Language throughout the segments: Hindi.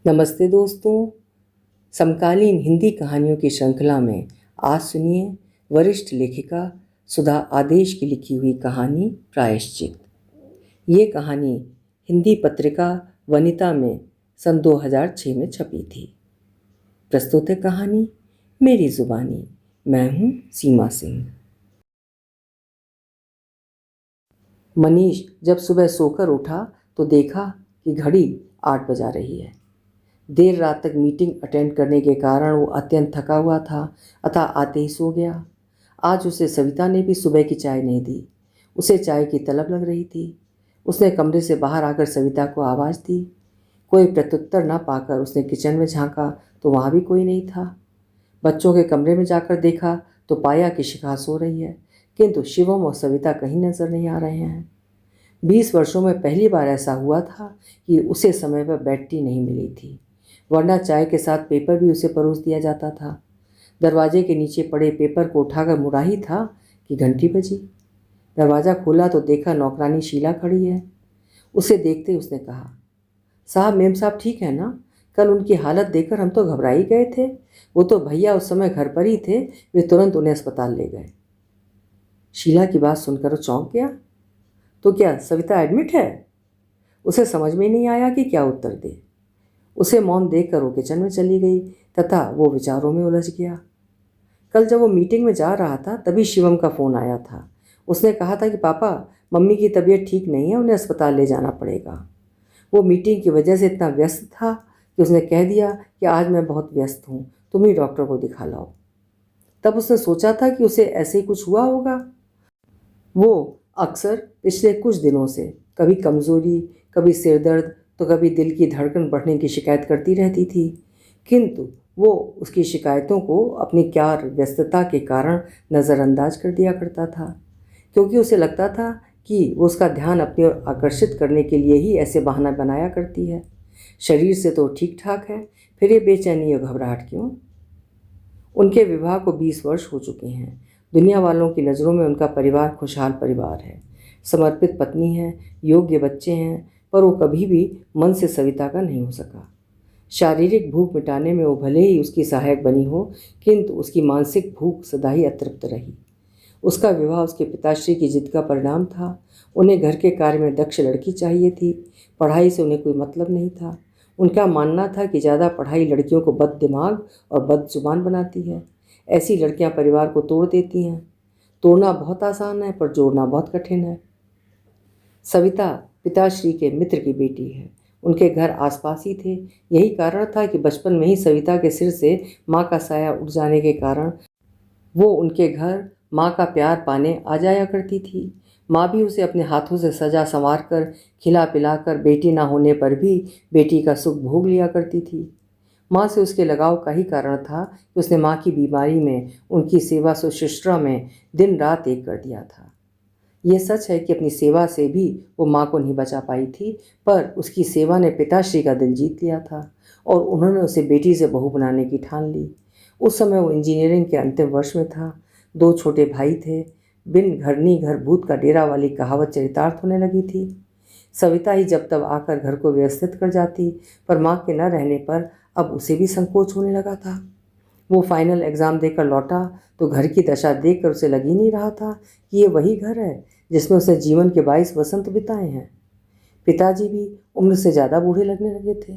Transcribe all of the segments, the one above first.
नमस्ते दोस्तों। समकालीन हिंदी कहानियों की श्रृंखला में आज सुनिए वरिष्ठ लेखिका सुधा आदेश की लिखी हुई कहानी प्रायश्चित। ये कहानी हिंदी पत्रिका वनिता में सन 2006 में छपी थी। प्रस्तुत है कहानी मेरी जुबानी। मैं हूँ सीमा सिंह। मनीष जब सुबह सोकर उठा तो देखा कि घड़ी 8 बजा रही है। देर रात तक मीटिंग अटेंड करने के कारण वो अत्यंत थका हुआ था, अतः आते ही सो गया। आज उसे सविता ने भी सुबह की चाय नहीं दी। उसे चाय की तलब लग रही थी। उसने कमरे से बाहर आकर सविता को आवाज़ दी। कोई प्रत्युत्तर न पाकर उसने किचन में झांका तो वहाँ भी कोई नहीं था। बच्चों के कमरे में जाकर देखा तो पाया कि शिखा सो रही है, किंतु शिवम और सविता कहीं नजर नहीं आ रहे हैं। 20 वर्षों में पहली बार ऐसा हुआ था कि उसे समय पर बेड टी नहीं मिली थी, वरना चाय के साथ पेपर भी उसे परोस दिया जाता था। दरवाजे के नीचे पड़े पेपर को उठाकर मुड़ा ही था कि घंटी बजी। दरवाज़ा खोला तो देखा नौकरानी शीला खड़ी है। उसे देखते ही उसने कहा, साहब मेम साहब ठीक है ना? कल उनकी हालत देखकर हम तो घबरा ही गए थे। वो तो भैया उस समय घर पर ही थे, वे तुरंत उन्हें अस्पताल ले गए। शीला की बात सुनकर वो चौंक गया। तो क्या सविता एडमिट है? उसे समझ में नहीं आया कि क्या उत्तर दे। उसे मौन देखकर वो किचन में चली गई तथा वो विचारों में उलझ गया। कल जब वो मीटिंग में जा रहा था तभी शिवम का फ़ोन आया था। उसने कहा था कि पापा मम्मी की तबीयत ठीक नहीं है, उन्हें अस्पताल ले जाना पड़ेगा। वो मीटिंग की वजह से इतना व्यस्त था कि उसने कह दिया कि आज मैं बहुत व्यस्त हूँ, तुम ही डॉक्टर को दिखा लाओ। तब उसने सोचा था कि उसे ऐसे ही कुछ हुआ होगा। वो अक्सर पिछले कुछ दिनों से कभी कमज़ोरी, कभी सिरदर्द तो कभी दिल की धड़कन बढ़ने की शिकायत करती रहती थी, किंतु वो उसकी शिकायतों को अपनी कार्य व्यस्तता के कारण नज़रअंदाज कर दिया करता था, क्योंकि उसे लगता था कि वो उसका ध्यान अपनी ओर आकर्षित करने के लिए ही ऐसे बहाना बनाया करती है। शरीर से तो ठीक ठाक है, फिर ये बेचैनी और घबराहट क्यों? उनके विवाह को 20 वर्ष हो चुके हैं। दुनिया वालों की नज़रों में उनका परिवार खुशहाल परिवार है। समर्पित पत्नी है, योग्य बच्चे हैं, पर वो कभी भी मन से सविता का नहीं हो सका। शारीरिक भूख मिटाने में वो भले ही उसकी सहायक बनी हो, किंतु उसकी मानसिक भूख सदा ही अतृप्त रही। उसका विवाह उसके पिताश्री की जिद का परिणाम था। उन्हें घर के कार्य में दक्ष लड़की चाहिए थी। पढ़ाई से उन्हें कोई मतलब नहीं था। उनका मानना था कि ज़्यादा पढ़ाई लड़कियों को बद दिमाग और बदजुबान बनाती है। ऐसी लड़कियां परिवार को तोड़ देती हैं। तोड़ना बहुत आसान है, पर जोड़ना बहुत कठिन है। सविता पिताश्री के मित्र की बेटी है। उनके घर आसपास ही थे। यही कारण था कि बचपन में ही सविता के सिर से माँ का साया उठ जाने के कारण वो उनके घर माँ का प्यार पाने आ जाया करती थी। माँ भी उसे अपने हाथों से सजा संवार कर, खिला पिलाकर, बेटी ना होने पर भी बेटी का सुख भोग लिया करती थी। माँ से उसके लगाव का ही कारण था कि उसने माँ की बीमारी में उनकी सेवा शुश्रूषा में दिन रात एक कर दिया था। ये सच है कि अपनी सेवा से भी वो माँ को नहीं बचा पाई थी, पर उसकी सेवा ने पिताश्री का दिल जीत लिया था और उन्होंने उसे बेटी से बहू बनाने की ठान ली। उस समय वो इंजीनियरिंग के अंतिम वर्ष में था। 2 छोटे भाई थे। बिन घरनी घर भूत का डेरा वाली कहावत चरितार्थ होने लगी थी। सविता ही जब तब आकर घर को व्यवस्थित कर जाती, पर माँ के न रहने पर अब उसे भी संकोच होने लगा था। वो फाइनल एग्ज़ाम देकर लौटा तो घर की दशा देखकर उसे लग ही नहीं रहा था कि ये वही घर है जिसमें उसने जीवन के 22 वसंत बिताए हैं। पिताजी भी उम्र से ज़्यादा बूढ़े लगने लगे थे।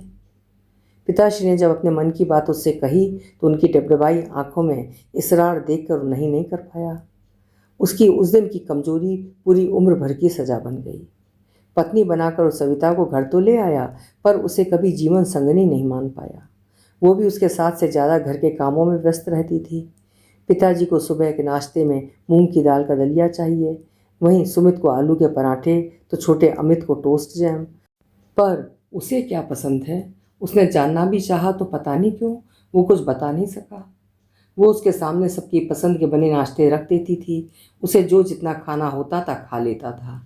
पिताश्री ने जब अपने मन की बात उससे कही तो उनकी डबडबाई आंखों में इसरार देखकर नहीं कर पाया। उसकी उस दिन की कमजोरी पूरी उम्र भर की सजा बन गई। पत्नी बनाकर उस सविता को घर तो ले आया, पर उसे कभी जीवन संगनी नहीं मान पाया। वो भी उसके साथ से ज़्यादा घर के कामों में व्यस्त रहती थी। पिताजी को सुबह के नाश्ते में मूंग की दाल का दलिया चाहिए, वहीं सुमित को आलू के पराठे तो छोटे अमित को टोस्ट जैम। पर उसे क्या पसंद है उसने जानना भी चाहा तो पता नहीं क्यों वो कुछ बता नहीं सका। वो उसके सामने सबकी पसंद के बने नाश्ते रख देती थी। उसे जो जितना खाना होता था खा लेता था।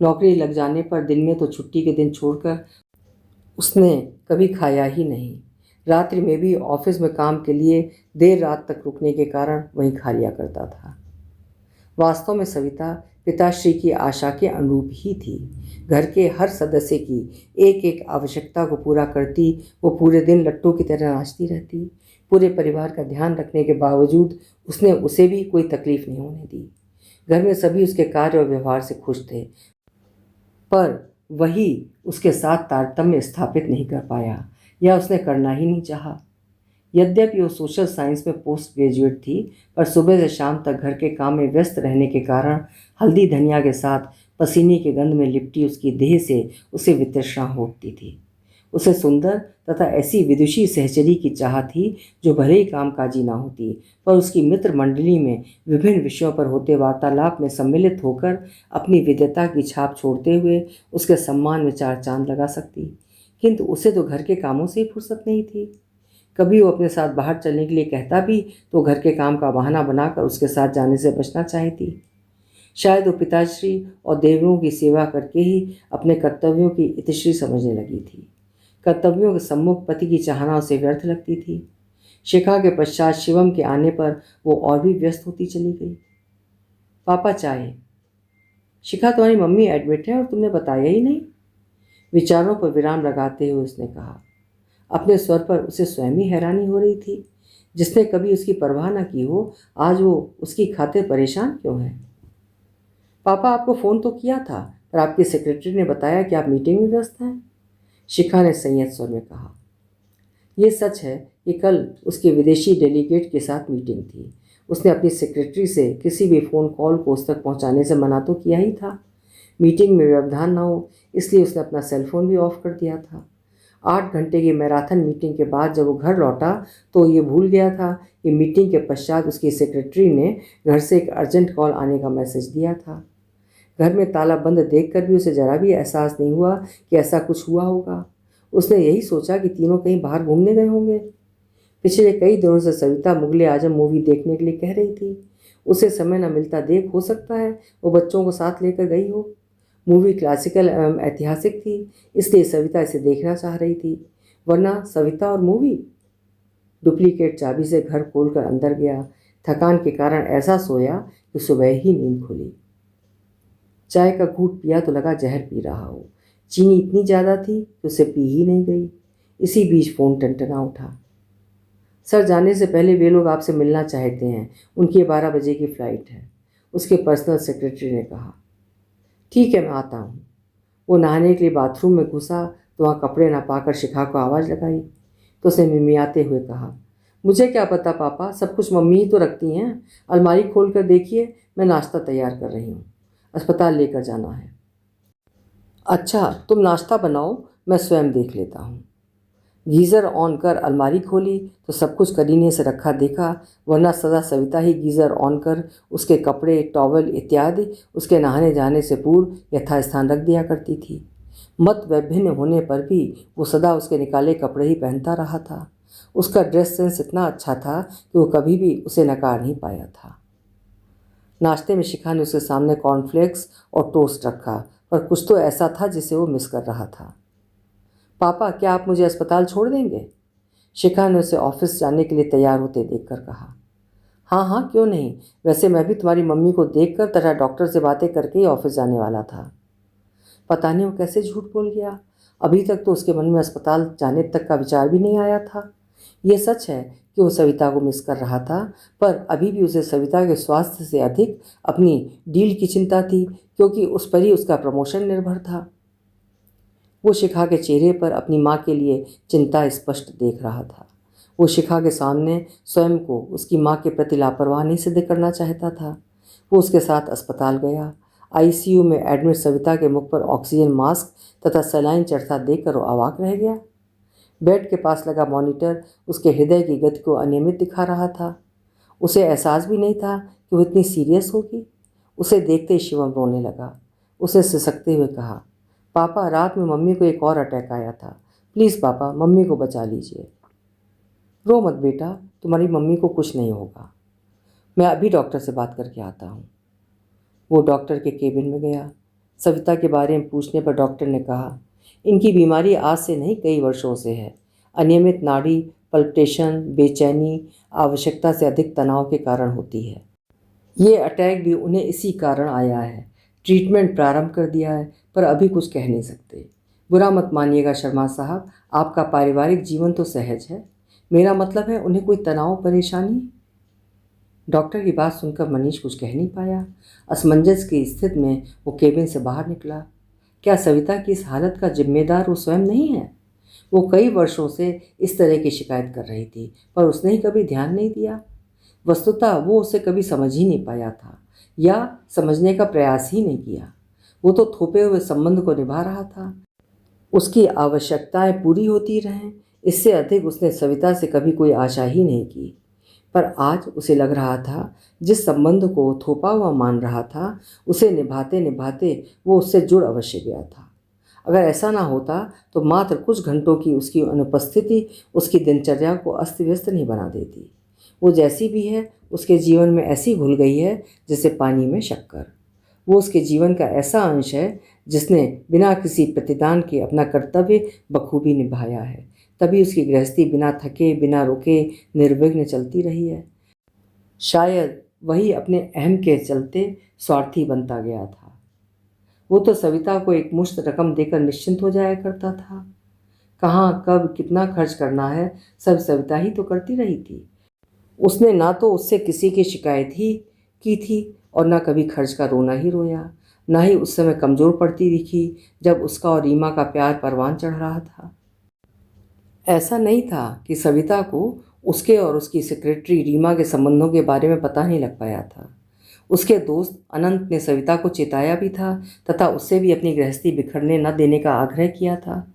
नौकरी लग जाने पर दिन में तो छुट्टी के दिन छोड़कर उसने कभी खाया ही नहीं। रात्रि में भी ऑफिस में काम के लिए देर रात तक रुकने के कारण वहीं खा लिया करता था। वास्तव में सविता पिताश्री की आशा के अनुरूप ही थी। घर के हर सदस्य की एक एक आवश्यकता को पूरा करती, वो पूरे दिन लट्टू की तरह नाचती रहती। पूरे परिवार का ध्यान रखने के बावजूद उसने उसे भी कोई तकलीफ नहीं होने दी। घर में सभी उसके कार्य और व्यवहार से खुश थे, पर वही उसके साथ तारतम्य स्थापित नहीं कर पाया, या उसने करना ही नहीं चाहा। यद्यपि वो सोशल साइंस में पोस्ट ग्रेजुएट थी, पर सुबह से शाम तक घर के काम में व्यस्त रहने के कारण हल्दी धनिया के साथ पसीने की गंध में लिपटी उसकी देह से उसे वितृष्णा हो उठती थी। उसे सुंदर तथा ऐसी विदुषी सहचरी की चाह थी जो भले ही कामकाजी ना होती, पर उसकी मित्र मंडली में विभिन्न विषयों पर होते वार्तालाप में सम्मिलित होकर अपनी विद्वता की छाप छोड़ते हुए उसके सम्मान में चार चांद लगा सकती। किंतु उसे तो घर के कामों से ही फुर्सत नहीं थी। कभी वो अपने साथ बाहर चलने के लिए कहता भी तो घर के काम का बहाना बनाकर उसके साथ जाने से बचना चाहती। शायद वो पिताश्री और देवरों की सेवा करके ही अपने कर्तव्यों की इतिश्री समझने लगी थी। कर्तव्यों के सम्मुख पति की चाहना उसे व्यर्थ लगती थी। शिखा के पश्चात शिवम के आने पर वो और भी व्यस्त होती चली गई। पापा चाय। शिखा, तुम्हारी मम्मी एडमिट है और तुमने बताया ही नहीं। विचारों पर विराम लगाते हुए उसने कहा। अपने स्वर पर उसे स्वयं ही हैरानी हो रही थी। जिसने कभी उसकी परवाह न की हो, आज वो उसकी खातिर परेशान क्यों है। पापा, आपको फ़ोन तो किया था, पर आपकी सेक्रेटरी ने बताया कि आप मीटिंग में व्यस्त हैं। शिखा ने संयत स्वर में कहा। यह सच है कि कल उसके विदेशी डेलीगेट के साथ मीटिंग थी। उसने अपनी सेक्रेटरी से किसी भी फ़ोन कॉल को उस तक पहुंचाने से मना तो किया ही था। मीटिंग में व्यवधान न हो इसलिए उसने अपना सेलफोन भी ऑफ कर दिया था। 8 घंटे की मैराथन मीटिंग के बाद जब वो घर लौटा तो ये भूल गया था कि मीटिंग के पश्चात उसकी सेक्रेटरी ने घर से एक अर्जेंट कॉल आने का मैसेज दिया था। घर में ताला बंद देखकर भी उसे जरा भी एहसास नहीं हुआ कि ऐसा कुछ हुआ होगा। उसने यही सोचा कि तीनों कहीं बाहर घूमने गए होंगे। पिछले कई दिनों से सविता मुगले आजम मूवी देखने के लिए कह रही थी। उसे समय न मिलता देख हो सकता है वो बच्चों को साथ लेकर गई हो। मूवी क्लासिकल एवं ऐतिहासिक थी, इसलिए सविता इसे देखना चाह रही थी, वरना सविता और मूवी। डुप्लीकेट चाबी से घर खोलकर अंदर गया। थकान के कारण ऐसा सोया कि सुबह ही नींद खुली। चाय का घूंट पिया तो लगा जहर पी रहा हो। चीनी इतनी ज़्यादा थी कि उसे पी ही नहीं गई। इसी बीच फ़ोन टनटना उठा। सर, जाने से पहले वे लोग आपसे मिलना चाहते हैं, उनकी 12 बजे की फ़्लाइट है, उसके पर्सनल सेक्रेटरी ने कहा। ठीक है, मैं आता हूँ। वो नहाने के लिए बाथरूम में घुसा तो वहाँ कपड़े ना पाकर शिखा को आवाज़ लगाई तो उसने मिमियाते हुए कहा, मुझे क्या पता पापा, सब कुछ मम्मी ही तो रखती हैं। अलमारी खोल कर देखिए, मैं नाश्ता तैयार कर रही हूँ, अस्पताल लेकर जाना है। अच्छा, तुम नाश्ता बनाओ, मैं स्वयं देख लेता हूँ। गीज़र ऑन कर अलमारी खोली तो सब कुछ करीने से रखा देखा, वरना सदा सविता ही गीज़र ऑन कर उसके कपड़े, टॉवल इत्यादि उसके नहाने जाने से पूर्व यथास्थान रख दिया करती थी। मत विभिन्न होने पर भी वो सदा उसके निकाले कपड़े ही पहनता रहा था। उसका ड्रेस सेंस इतना अच्छा था कि वो कभी भी उसे नकार नहीं पाया था। नाश्ते में शिखा ने उसके सामने कॉर्नफ्लेक्स और टोस्ट रखा, पर कुछ तो ऐसा था जिसे वो मिस कर रहा था। पापा, क्या आप मुझे अस्पताल छोड़ देंगे? शिखा ने उसे ऑफिस जाने के लिए तैयार होते देखकर कहा। हाँ हाँ, क्यों नहीं। वैसे मैं भी तुम्हारी मम्मी को देखकर तथा डॉक्टर से बातें करके ही ऑफिस जाने वाला था। पता नहीं वो कैसे झूठ बोल गया। अभी तक तो उसके मन में अस्पताल जाने तक का विचार भी नहीं आया था। ये सच है कि वो सविता को मिस कर रहा था, पर अभी भी उसे सविता के स्वास्थ्य से अधिक अपनी डील की चिंता थी, क्योंकि उस पर ही उसका प्रमोशन निर्भर था। वो शिखा के चेहरे पर अपनी माँ के लिए चिंता स्पष्ट देख रहा था। वो शिखा के सामने स्वयं को उसकी माँ के प्रति लापरवाह नहीं सिद्ध करना चाहता था। वो उसके साथ अस्पताल गया। आईसीयू में एडमिट सविता के मुख पर ऑक्सीजन मास्क तथा सलाइन चढ़ता देखकर वो अवाक रह गया। बेड के पास लगा मॉनिटर उसके हृदय की गति को अनियमित दिखा रहा था। उसे एहसास भी नहीं था कि वो इतनी सीरियस होगी। उसे देखते ही शिवम रोने लगा। उसे सिसकते हुए कहा, पापा, रात में मम्मी को एक और अटैक आया था। प्लीज़ पापा, मम्मी को बचा लीजिए। रो मत बेटा, तुम्हारी मम्मी को कुछ नहीं होगा। मैं अभी डॉक्टर से बात करके आता हूँ। वो डॉक्टर के केबिन में गया। सविता के बारे में पूछने पर डॉक्टर ने कहा, इनकी बीमारी आज से नहीं कई वर्षों से है। अनियमित नाड़ी पल्पिटेशन, बेचैनी, आवश्यकता से अधिक तनाव के कारण होती है। ये अटैक भी उन्हें इसी कारण आया है। ट्रीटमेंट प्रारंभ कर दिया है, पर अभी कुछ कह नहीं सकते। बुरा मत मानिएगा शर्मा साहब, आपका पारिवारिक जीवन तो सहज है। मेरा मतलब है उन्हें कोई तनाव परेशानी। डॉक्टर की बात सुनकर मनीष कुछ कह नहीं पाया। असमंजस की स्थिति में वो केबिन से बाहर निकला। क्या सविता की इस हालत का जिम्मेदार वो स्वयं नहीं है? वो कई वर्षों से इस तरह की शिकायत कर रही थी, पर उसने ही कभी ध्यान नहीं दिया। वस्तुतः वो उसे कभी समझ ही नहीं पाया था, या समझने का प्रयास ही नहीं किया। वो तो थोपे हुए संबंध को निभा रहा था। उसकी आवश्यकताएं पूरी होती रहें, इससे अधिक उसने सविता से कभी कोई आशा ही नहीं की। पर आज उसे लग रहा था, जिस संबंध को थोपा हुआ मान रहा था, उसे निभाते निभाते वो उससे जुड़ अवश्य गया था। अगर ऐसा ना होता तो मात्र कुछ घंटों की उसकी अनुपस्थिति उसकी दिनचर्या को अस्त व्यस्त नहीं बना देती। वो जैसी भी है, उसके जीवन में ऐसी घुल गई है जैसे पानी में शक्कर। वो उसके जीवन का ऐसा अंश है जिसने बिना किसी प्रतिदान के अपना कर्तव्य बखूबी निभाया है। तभी उसकी गृहस्थी बिना थके बिना रुके निर्विघ्न चलती रही है। शायद वही अपने अहम के चलते स्वार्थी बनता गया था। वो तो सविता को एक मुश्त रकम देकर निश्चिंत हो जाया करता था। कहाँ कब कितना खर्च करना है, सब सविता ही तो करती रही थी। उसने ना तो उससे किसी की शिकायत ही की थी और ना कभी खर्च का रोना ही रोया। ना ही उस समय कमज़ोर पड़ती दिखी जब उसका और रीमा का प्यार परवान चढ़ रहा था। ऐसा नहीं था कि सविता को उसके और उसकी सेक्रेटरी रीमा के संबंधों के बारे में पता नहीं लग पाया था। उसके दोस्त अनंत ने सविता को चेताया भी था तथा उससे भी अपनी गृहस्थी बिखरने न देने का आग्रह किया था।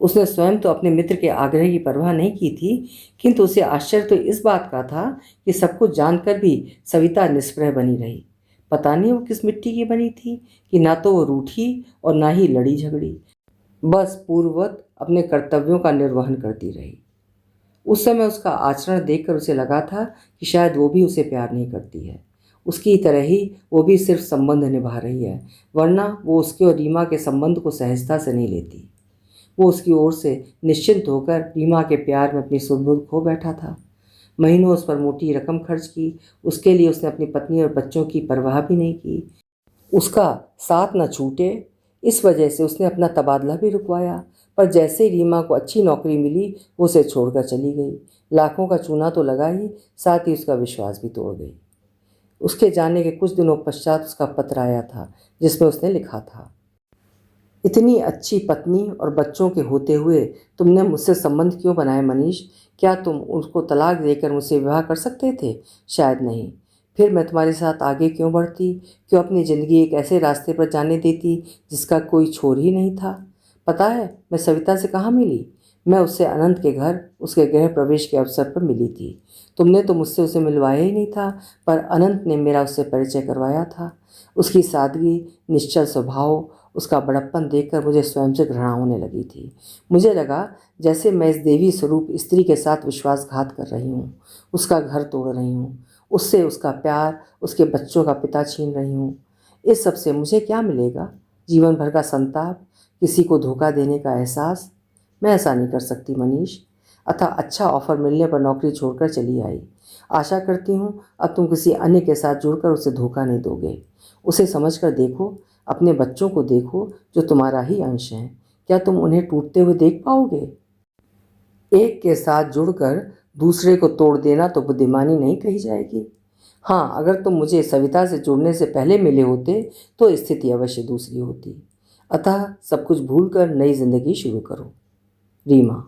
उसने स्वयं तो अपने मित्र के आग्रह की परवाह नहीं की थी, किंतु उसे आश्चर्य तो इस बात का था कि सब कुछ जानकर भी सविता निष्प्रह बनी रही। पता नहीं वो किस मिट्टी की बनी थी कि ना तो वो रूठी और ना ही लड़ी झगड़ी, बस पूर्ववत अपने कर्तव्यों का निर्वहन करती रही। उस समय उसका आचरण देखकर उसे लगा था कि शायद वो भी उसे प्यार नहीं करती है। उसकी तरह ही वो भी सिर्फ संबंध निभा रही है, वरना वो उसके और रीमा के संबंध को सहजता से नहीं लेती। वो उसकी ओर से निश्चिंत होकर रीमा के प्यार में अपनी सुध-बुध खो बैठा था। महीनों उस पर मोटी रकम खर्च की, उसके लिए उसने अपनी पत्नी और बच्चों की परवाह भी नहीं की। उसका साथ न छूटे इस वजह से उसने अपना तबादला भी रुकवाया, पर जैसे ही रीमा को अच्छी नौकरी मिली वो उसे छोड़कर चली गई। लाखों का चूना तो लगा ही, साथ ही उसका विश्वास भी तोड़ गई। उसके जाने के कुछ दिनों पश्चात उसका पत्र आया था जिसमें उसने लिखा था, इतनी अच्छी पत्नी और बच्चों के होते हुए तुमने मुझसे संबंध क्यों बनाए मनीष? क्या तुम उसको तलाक देकर मुझसे विवाह कर सकते थे? शायद नहीं। फिर मैं तुम्हारे साथ आगे क्यों बढ़ती? क्यों अपनी ज़िंदगी एक ऐसे रास्ते पर जाने देती जिसका कोई छोर ही नहीं था? पता है मैं सविता से कहाँ मिली? मैं उससे अनंत के घर उसके गृह प्रवेश के अवसर पर मिली थी। तुमने तो मुझसे उसे मिलवाया ही नहीं था, पर अनंत ने मेरा उससे परिचय करवाया था। उसकी सादगी, निश्चल स्वभाव, उसका बड़प्पन देखकर मुझे स्वयं से घृणा होने लगी थी। मुझे लगा जैसे मैं इस देवी स्वरूप स्त्री के साथ विश्वासघात कर रही हूँ, उसका घर तोड़ रही हूँ, उससे उसका प्यार, उसके बच्चों का पिता छीन रही हूँ। इस सब से मुझे क्या मिलेगा? जीवन भर का संताप, किसी को धोखा देने का एहसास। मैं ऐसा नहीं कर सकती मनीष। अतः अच्छा ऑफर मिलने पर नौकरी छोड़कर चली आई। आशा करती हूँ अब तुम किसी अन्य के साथ जुड़कर उसे धोखा नहीं दोगे। उसे समझकर देखो, अपने बच्चों को देखो जो तुम्हारा ही अंश हैं। क्या तुम उन्हें टूटते हुए देख पाओगे? एक के साथ जुड़कर दूसरे को तोड़ देना तो बुद्धिमानी नहीं कही जाएगी। हाँ, अगर तुम मुझे सविता से जुड़ने से पहले मिले होते तो स्थिति अवश्य दूसरी होती। अतः सब कुछ भूलकर नई जिंदगी शुरू करो। रीमा।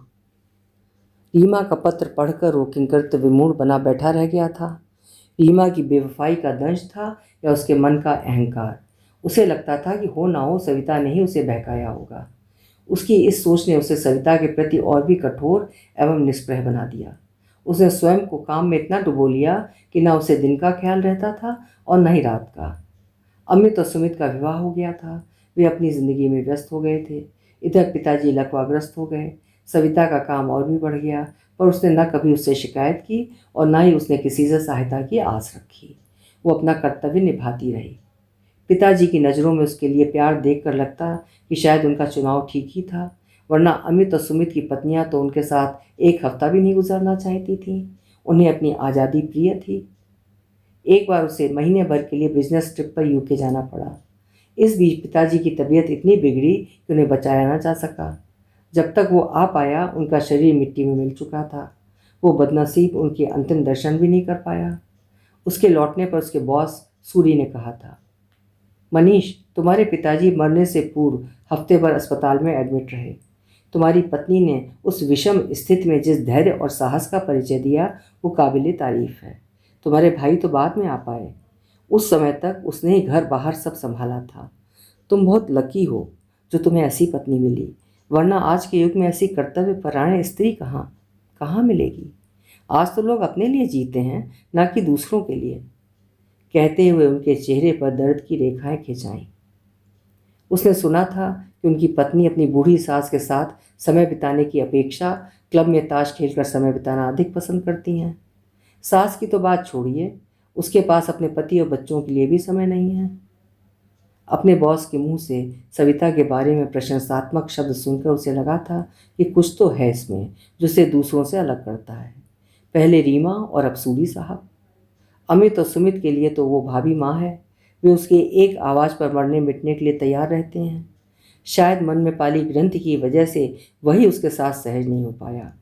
रीमा का पत्र पढ़कर वो किंकृत विमूढ़ बना बैठा रह गया था। रीमा की बेवफाई का दंश था या उसके मन का अहंकार? उसे लगता था कि हो ना हो सविता ने ही उसे बहकाया होगा। उसकी इस सोच ने उसे सविता के प्रति और भी कठोर एवं निष्प्रह बना दिया। उसने स्वयं को काम में इतना डुबो लिया कि न उसे दिन का ख्याल रहता था और न ही रात का। अमित और सुमित का विवाह हो गया था। वे अपनी जिंदगी में व्यस्त हो गए थे। इधर पिताजी लकवाग्रस्त हो गए। सविता का काम और भी बढ़ गया, पर उसने न कभी उससे शिकायत की और न ही उसने किसी से सहायता की आस रखी। वो अपना कर्तव्य निभाती रही। पिताजी की नज़रों में उसके लिए प्यार देखकर लगता कि शायद उनका चुनाव ठीक ही था, वरना अमित और सुमित की पत्नियां तो उनके साथ एक हफ्ता भी नहीं गुजारना चाहती थीं। उन्हें अपनी आज़ादी प्रिय थी। एक बार उसे महीने भर के लिए बिजनेस ट्रिप पर यूके जाना पड़ा। इस बीच पिताजी की तबीयत इतनी बिगड़ी कि उन्हें बचाया ना जा सका। जब तक वो आ पाया उनका शरीर मिट्टी में मिल चुका था। वो बदनसीब उनके अंतिम दर्शन भी नहीं कर पाया। उसके लौटने पर उसके बॉस सूरी ने कहा था, मनीष, तुम्हारे पिताजी मरने से पूर्व हफ्ते भर अस्पताल में एडमिट रहे। तुम्हारी पत्नी ने उस विषम स्थिति में जिस धैर्य और साहस का परिचय दिया वो काबिले तारीफ है। तुम्हारे भाई तो बाद में आ पाए। उस समय तक उसने ही घर बाहर सब संभाला था। तुम बहुत लकी हो जो तुम्हें ऐसी पत्नी मिली, वरना आज के युग में ऐसी कर्तव्यपरायण स्त्री कहाँ कहाँ मिलेगी। आज तो लोग अपने लिए जीते हैं, ना कि दूसरों के लिए। कहते हुए उनके चेहरे पर दर्द की रेखाएं खिंचाईं। उसने सुना था कि उनकी पत्नी अपनी बूढ़ी सास के साथ समय बिताने की अपेक्षा क्लब में ताश खेलकर समय बिताना अधिक पसंद करती हैं। सास की तो बात छोड़िए, उसके पास अपने पति और बच्चों के लिए भी समय नहीं है। अपने बॉस के मुंह से सविता के बारे में प्रशंसात्मक शब्द सुनकर उसे लगा था कि कुछ तो है इसमें जो उसे दूसरों से अलग करता है। पहले रीमा और अब सूरी साहब। अमित और सुमित के लिए तो वो भाभी माँ है। वे उसके एक आवाज़ पर मरने मिटने के लिए तैयार रहते हैं। शायद मन में पाली ग्रंथि की वजह से वही उसके साथ सहज नहीं हो पाया।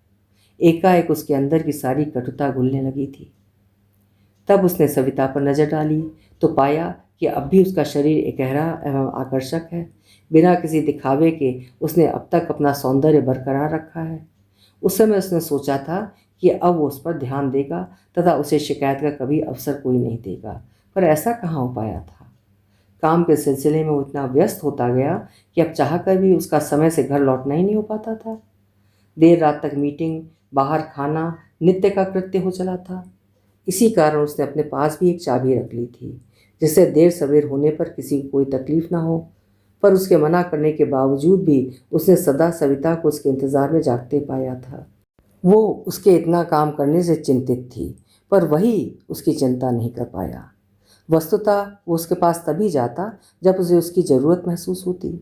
एकाएक उसके अंदर की सारी कटुता घुलने लगी थी। तब उसने सविता पर नज़र डाली तो पाया कि अब भी उसका शरीर एकहरा एवं आकर्षक है। बिना किसी दिखावे के उसने अब तक अपना सौंदर्य बरकरार रखा है। उस समय उसने सोचा था कि अब वो उस पर ध्यान देगा तथा उसे शिकायत का कभी अवसर कोई नहीं देगा, पर ऐसा कहाँ हो पाया था। काम के सिलसिले में वो इतना व्यस्त होता गया कि अब चाहकर भी उसका समय से घर लौटना ही नहीं हो पाता था। देर रात तक मीटिंग, बाहर खाना नित्य का कृत्य हो चला था। इसी कारण उसने अपने पास भी एक चाबी रख ली थी, जिससे देर सवेर होने पर किसी को कोई तकलीफ ना हो। पर उसके मना करने के बावजूद भी उसने सदा सविता को उसके इंतज़ार में जागते पाया था। वो उसके इतना काम करने से चिंतित थी, पर वही उसकी चिंता नहीं कर पाया। वस्तुतः वो उसके पास तभी जाता जब उसे उसकी ज़रूरत महसूस होती।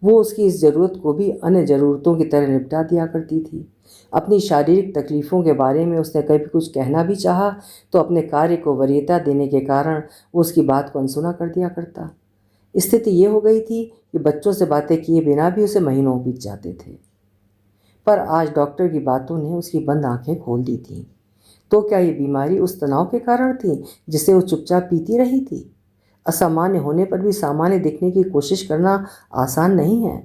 वो उसकी इस ज़रूरत को भी अन्य ज़रूरतों की तरह निपटा दिया करती थी। अपनी शारीरिक तकलीफ़ों के बारे में उसने कभी कुछ कहना भी चाहा तो अपने कार्य को वरीयता देने के कारण वो उसकी बात को अनसुना कर दिया करता। स्थिति ये हो गई थी कि बच्चों से बातें किए बिना भी उसे महीनों बीत जाते थे। पर आज डॉक्टर की बातों ने उसकी बंद आंखें खोल दी थीं। तो क्या ये बीमारी उस तनाव के कारण थी जिसे वो चुपचाप पीती रही थी? असामान्य होने पर भी सामान्य दिखने की कोशिश करना आसान नहीं है।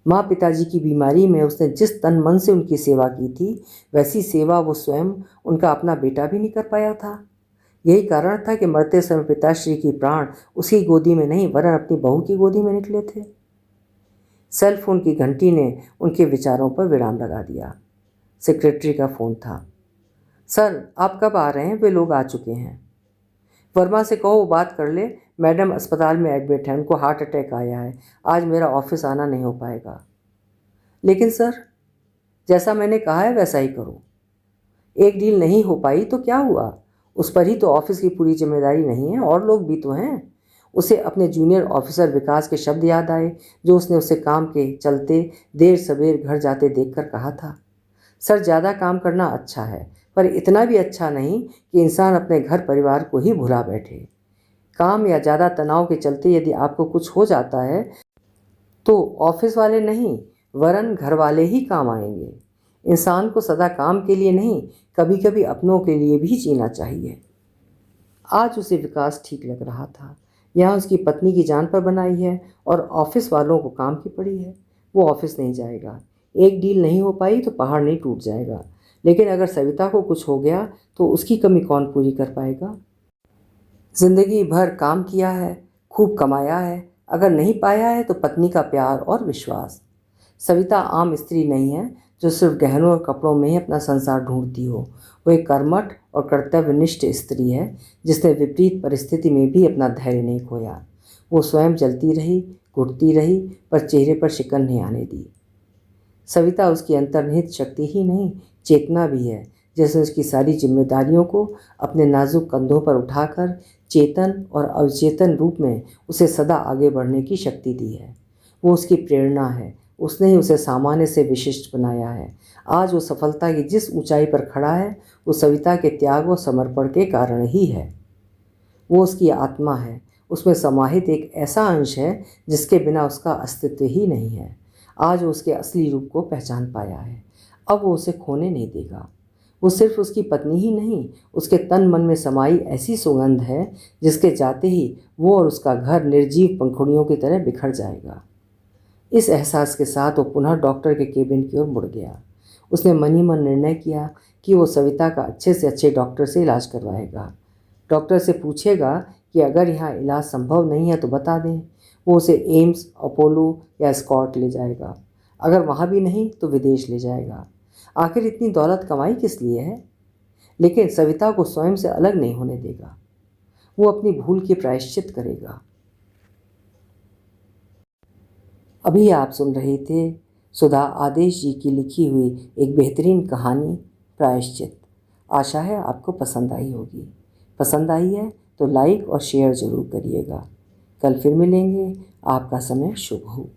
माँ पिताजी की बीमारी में उसने जिस तन मन से उनकी सेवा की थी, वैसी सेवा वो स्वयं उनका अपना बेटा भी नहीं कर पाया था। यही कारण था कि मरते समय पिताश्री की प्राण उसकी गोदी में नहीं वरन अपनी बहू की गोदी में निकले थे। सेल फोन की घंटी ने उनके विचारों पर विराम लगा दिया। सेक्रेटरी का फ़ोन था। सर, आप कब आ रहे हैं? वे लोग आ चुके हैं। वर्मा से कहो वो बात कर ले। मैडम अस्पताल में एडमिट है, उनको हार्ट अटैक आया है। आज मेरा ऑफिस आना नहीं हो पाएगा। लेकिन सर, जैसा मैंने कहा है वैसा ही करो। एक डील नहीं हो पाई तो क्या हुआ? उस पर ही तो ऑफिस की पूरी जिम्मेदारी नहीं है, और लोग भी तो हैं। उसे अपने जूनियर ऑफिसर विकास के शब्द याद आए जो उसने उसे काम के चलते देर सवेर घर जाते देखकर कहा था। सर, ज़्यादा काम करना अच्छा है, पर इतना भी अच्छा नहीं कि इंसान अपने घर परिवार को ही भुला बैठे। काम या ज़्यादा तनाव के चलते यदि आपको कुछ हो जाता है तो ऑफिस वाले नहीं वरन घर वाले ही काम आएंगे। इंसान को सदा काम के लिए नहीं, कभी कभी अपनों के लिए भी जीना चाहिए। आज उसे विकास ठीक लग रहा था। यहाँ उसकी पत्नी की जान पर बनाई है और ऑफिस वालों को काम की पड़ी है। वो ऑफिस नहीं जाएगा। एक डील नहीं हो पाई तो पहाड़ नहीं टूट जाएगा, लेकिन अगर सविता को कुछ हो गया तो उसकी कमी कौन पूरी कर पाएगा? जिंदगी भर काम किया है, खूब कमाया है, अगर नहीं पाया है तो पत्नी का प्यार और विश्वास। सविता आम स्त्री नहीं है जो सिर्फ गहनों और कपड़ों में ही अपना संसार ढूंढती हो। वो एक कर्मठ और कर्तव्यनिष्ठ स्त्री है जिसने विपरीत परिस्थिति में भी अपना धैर्य नहीं खोया। वो स्वयं जलती रही, घुटती रही, पर चेहरे पर शिकन नहीं आने दी। सविता उसकी अंतर्निहित शक्ति ही नहीं, चेतना भी है, जैसे उसकी सारी जिम्मेदारियों को अपने नाजुक कंधों पर उठाकर चेतन और अवचेतन रूप में उसे सदा आगे बढ़ने की शक्ति दी है। वो उसकी प्रेरणा है। उसने ही उसे सामान्य से विशिष्ट बनाया है। आज वो सफलता की जिस ऊंचाई पर खड़ा है वो सविता के त्याग और समर्पण के कारण ही है। वो उसकी आत्मा है, उसमें समाहित एक ऐसा अंश है जिसके बिना उसका अस्तित्व ही नहीं है। आज वो उसके असली रूप को पहचान पाया है। अब वो उसे खोने नहीं देगा। वो सिर्फ उसकी पत्नी ही नहीं, उसके तन मन में समाई ऐसी सुगंध है जिसके जाते ही वो और उसका घर निर्जीव पंखुड़ियों की तरह बिखर जाएगा। इस एहसास के साथ वो पुनः डॉक्टर के केबिन की ओर मुड़ गया। उसने मन ही मन निर्णय किया कि वो सविता का अच्छे से अच्छे डॉक्टर से इलाज करवाएगा। डॉक्टर से पूछेगा कि अगर यहाँ इलाज संभव नहीं है तो बता दें। वो उसे एम्स, अपोलो या स्कॉट ले जाएगा। अगर वहाँ भी नहीं तो विदेश ले जाएगा। आखिर इतनी दौलत कमाई किस लिए है? लेकिन सविता को स्वयं से अलग नहीं होने देगा। वो अपनी भूल की प्रायश्चित करेगा। अभी आप सुन रहे थे सुधा आदेश जी की लिखी हुई एक बेहतरीन कहानी प्रायश्चित। आशा है आपको पसंद आई होगी। पसंद आई है तो लाइक और शेयर ज़रूर करिएगा। कल फिर मिलेंगे। आपका समय शुभ हो।